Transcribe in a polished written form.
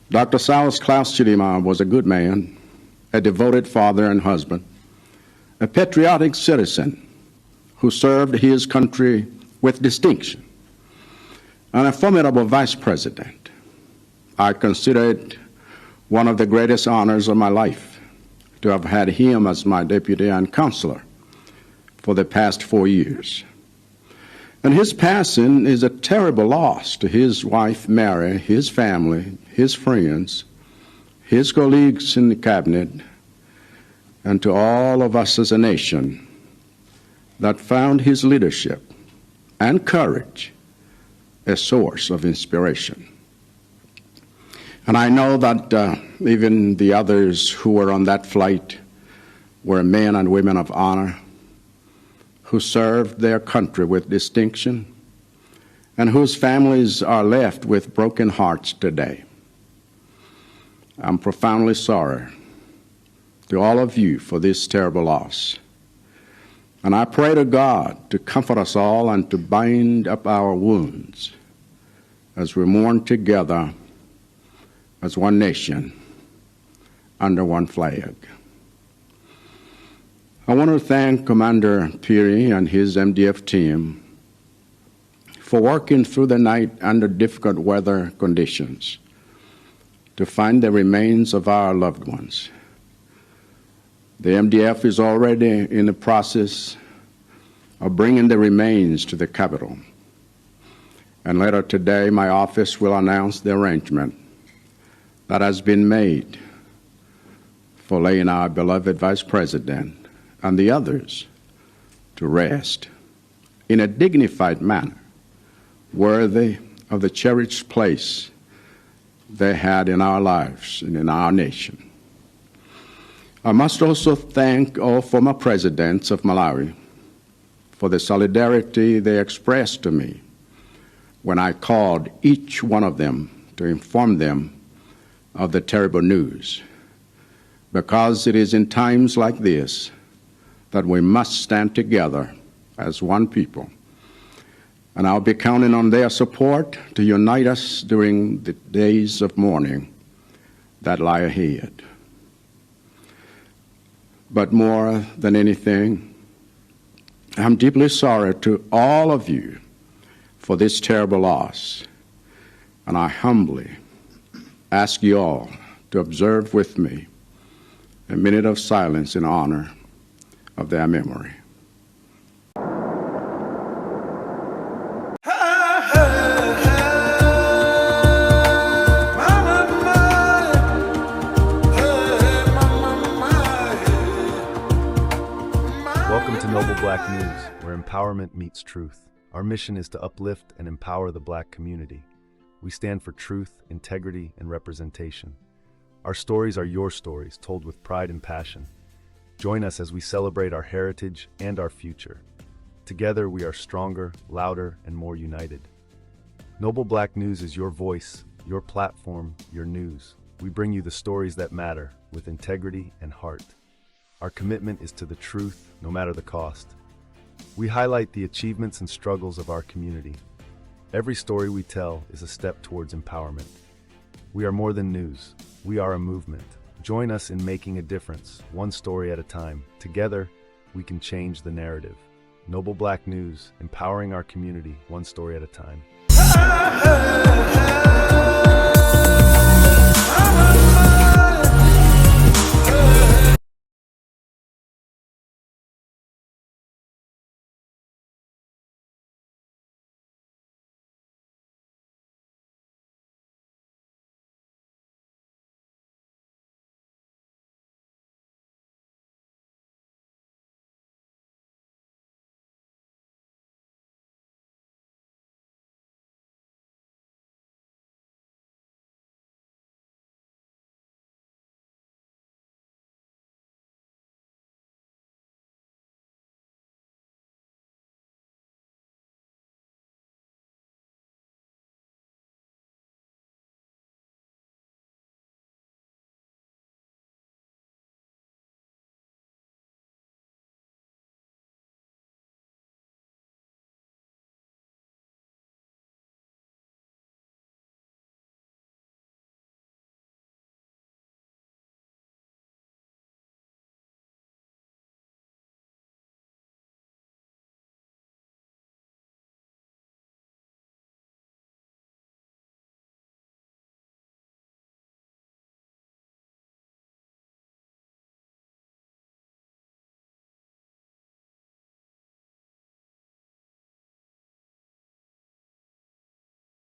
Dr. Silas Klaus Chidima was a good man, a devoted father and husband, a patriotic citizen who served his country with distinction, and a formidable vice president. I consider it one of the greatest honors of my life to have had him as my deputy and counselor for the past 4 years. And his passing is a terrible loss to his wife, Mary, his family, his friends, his colleagues in the cabinet, and to all of us as a nation that found his leadership and courage a source of inspiration. And I know that even the others who were on that flight were men and women of honor who served their country with distinction and whose families are left with broken hearts today. I'm profoundly sorry to all of you for this terrible loss. And I pray to God to comfort us all and to bind up our wounds as we mourn together as one nation under one flag. I want to thank Commander Peary and his MDF team for working through the night under difficult weather conditions to find the remains of our loved ones. The MDF is already in the process of bringing the remains to the Capitol. And later today, my office will announce the arrangement that has been made for laying our beloved Vice President and the others to rest in a dignified manner, worthy of the cherished place they had in our lives and in our nation. I must also thank all former presidents of Malawi for the solidarity they expressed to me when I called each one of them to inform them of the terrible news, because it is in times like this that we must stand together as one people. And I'll be counting on their support to unite us during the days of mourning that lie ahead. But more than anything, I'm deeply sorry to all of you for this terrible loss. And I humbly ask you all to observe with me a minute of silence in honor of their memory. Welcome to Noble Black News, where empowerment meets truth. Our mission is to uplift and empower the Black community. We stand for truth, integrity, and representation. Our stories are your stories, told with pride and passion. Join us as we celebrate our heritage and our future. Together, we are stronger, louder, and more united. Noble Black News is your voice, your platform, your news. We bring you the stories that matter, with integrity and heart. Our commitment is to the truth, no matter the cost. We highlight the achievements and struggles of our community. Every story we tell is a step towards empowerment. We are more than news. We are a movement. Join us in making a difference, one story at a time. Together, we can change the narrative. Noble Black News, empowering our community, one story at a time.